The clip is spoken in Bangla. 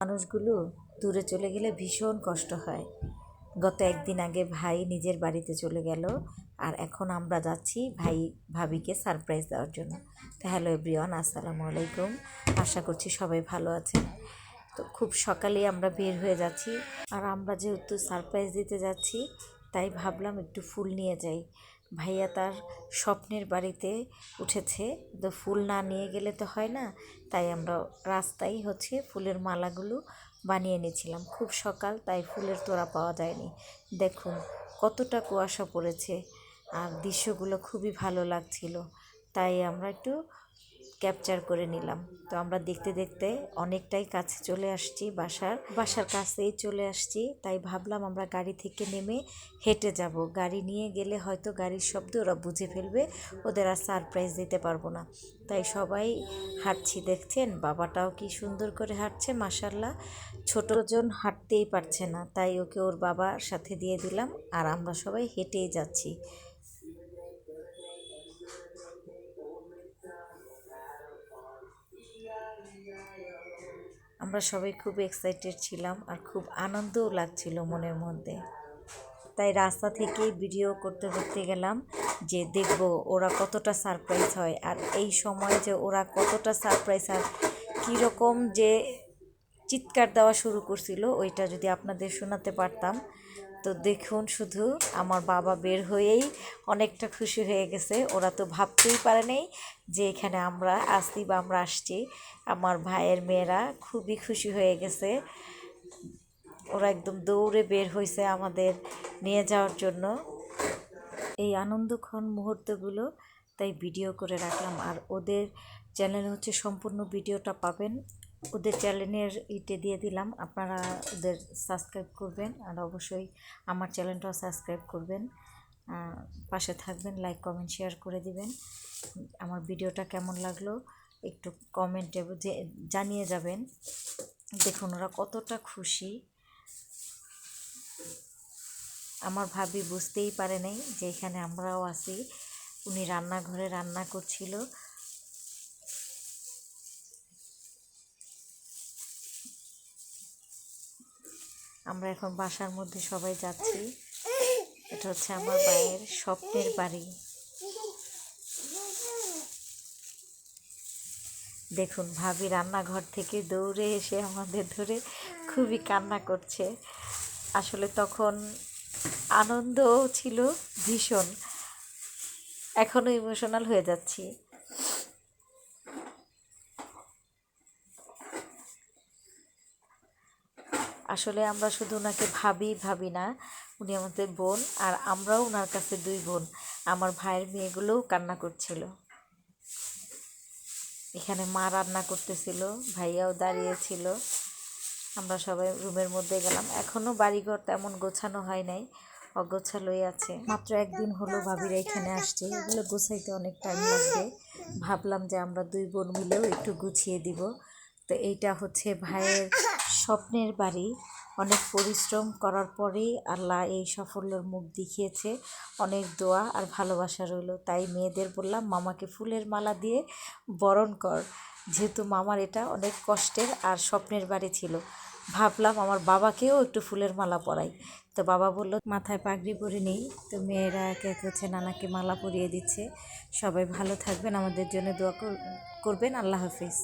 মানুষগুলো দূরে চলে গেলে ভীষণ কষ্ট হয়। গত একদিন আগে ভাই নিজের বাড়িতে চলে গেল, আর এখন আমরা যাচ্ছি ভাই ভাবিকে সারপ্রাইজ দেওয়ার জন্য। তো হ্যালো এভরিওয়ান, আসসালামু আলাইকুম। আশা করছি সবাই ভালো আছেন। তো খুব সকালেই আমরা বের হয়ে যাচ্ছি, আর আমরা যেহেতু সারপ্রাইজ দিতে যাচ্ছি তাই ভাবলাম একটু ফুল নিয়ে যাই। ভাইয়া তার স্বপ্নের বাড়িতে উঠেছে, তো ফুল না নিয়ে গেলে তো হয় না। তাই আমরা রাস্তায় ফুলের মালাগুলো বানিয়ে নিয়েছিলাম। খুব সকাল, তাই ফুলের তোড়া পাওয়া যায়নি। দেখুন কতটা কুয়াশা পড়েছে, আর দৃশ্যগুলো খুবই ভালো লাগছিল, তাই আমরা একটু ক্যাপচার করে নিলাম। তো আমরা দেখতে দেখতে অনেকটাই কাছে চলে আসছি, বাসার কাছেই চলে আসছি। তাই ভাবলাম আমরা গাড়ি থেকে নেমে হেঁটে যাব। গাড়ি নিয়ে গেলে হয়তো গাড়ির শব্দ ওরা বুঝে ফেলবে, ওদের আর সারপ্রাইজ দিতে পারবো না। তাই সবাই হাঁটছি, দেখছেন বাবাটাও কি সুন্দর করে হাঁটছে মাশাআল্লাহ। ছোটজন হাঁটতেই পারছে না, তাই ওকে ওর বাবার সাথে দিয়ে দিলাম, আর আমরা সবাই হেঁটেই যাচ্ছি। আমরা সবাই খুব এক্সাইটেড ছিলাম, আর খুব আনন্দও লাগছিল মনের মধ্যে। তাই রাস্তা থেকেই ভিডিও করতে করতে গেলাম, যে দেখব ওরা কতটা সারপ্রাইজ হয়, আর এই সময় যে ওরা কতটা সারপ্রাইজ আর কীরকম যে চিৎকার দেওয়া শুরু করছিল, ওইটা যদি আপনাদের শোনাতে পারতাম। তো দেখুন, শুধু আমার বাবা বের হয়েই অনেকটা খুশি হয়ে গেছে। ওরা তো ভাবতেই পারে নাই যে এখানে আমরা আসছি বা আমরা আসছি। আমার ভাইয়ের মেয়েরা খুবই খুশি হয়ে গেছে, ওরা একদম দৌড়ে বের হয়েছে আমাদের নিয়ে যাওয়ার জন্য। এই আনন্দক্ষণ মুহূর্তগুলো তাই ভিডিও করে রাখলাম। আর ওদের চ্যানেলে সম্পূর্ণ ভিডিওটা পাবেন, ওদের চ্যানেলের দিয়ে দিলাম। আপনারা ওদের সাবস্ক্রাইব করবেন, আর অবশ্যই আমার চ্যানেলটাও সাবস্ক্রাইব করবেন। পাশে থাকবেন, লাইক কমেন্ট শেয়ার করে দিবেন। আমার ভিডিওটা কেমন লাগলো একটু কমেন্টে জানিয়ে যাবেন। দেখুন ওরা কতটা খুশি। আমার ভাবি বুঝতেই পারে নাই যে এখানে আমরাও আছি। উনি রান্নাঘরে রান্না করছিল। আমরা এখন বাসার মধ্যে সবাই যাচ্ছি। এটা আমার ভাইয়ের স্বপ্নের বাড়ি। দেখুন ভাবি রান্নাঘর থেকে দৌড়ে এসে আমাদের ধরে খুবই কান্না করছে। আসলে তখন আনন্দও ছিল ভীষণ, এখনও ইমোশনাল হয়ে যাচ্ছি। আসলে আমরা শুধু ওনাকে ভাবি না, উনি আমাদের বোন, আর আমরাও ওনার কাছে দুই বোন। আমার ভাইয়ের মেয়েগুলোও কান্না করছিল। এখানে মা রান্না করতেছিল, ভাইয়াও দাঁড়িয়েছিল। আমরা সবাই রুমের মধ্যে গেলাম। এখনও বাড়িঘর তেমন গোছানো হয় নাই, অগোছালোই আছে। মাত্র একদিন হলো ভাবিরা এখানে আসছে, এগুলো গোছাইতে অনেক টাইম লাগবে। ভাবলাম যে আমরা দুই বোন মিলেও একটু গুছিয়ে দিব। তো এইটা ভাইয়ের স্বপ্নের বাড়ি। অনেক পরিশ্রম করার পরেই আল্লাহ এই সাফল্যের মুখ দেখিয়েছে। অনেক দোয়া আর ভালোবাসা রইল। তাই মেয়েদের বললাম মামাকে ফুলের মালা দিয়ে বরণ কর, যেহেতু মামার এটা অনেক কষ্টের আর স্বপ্নের বাড়ি ছিল। ভাবলাম আমার বাবাকেও একটু ফুলের মালা পরাই। তো বাবা বলল মাথায় পাগড়ি পরে নেই। তো মেয়েরা একে একে নানাকে মালা পরিয়ে দিচ্ছে। সবাই ভালো থাকবেন, আমাদের জন্য দোয়া করবেন। আল্লাহ হাফিজ।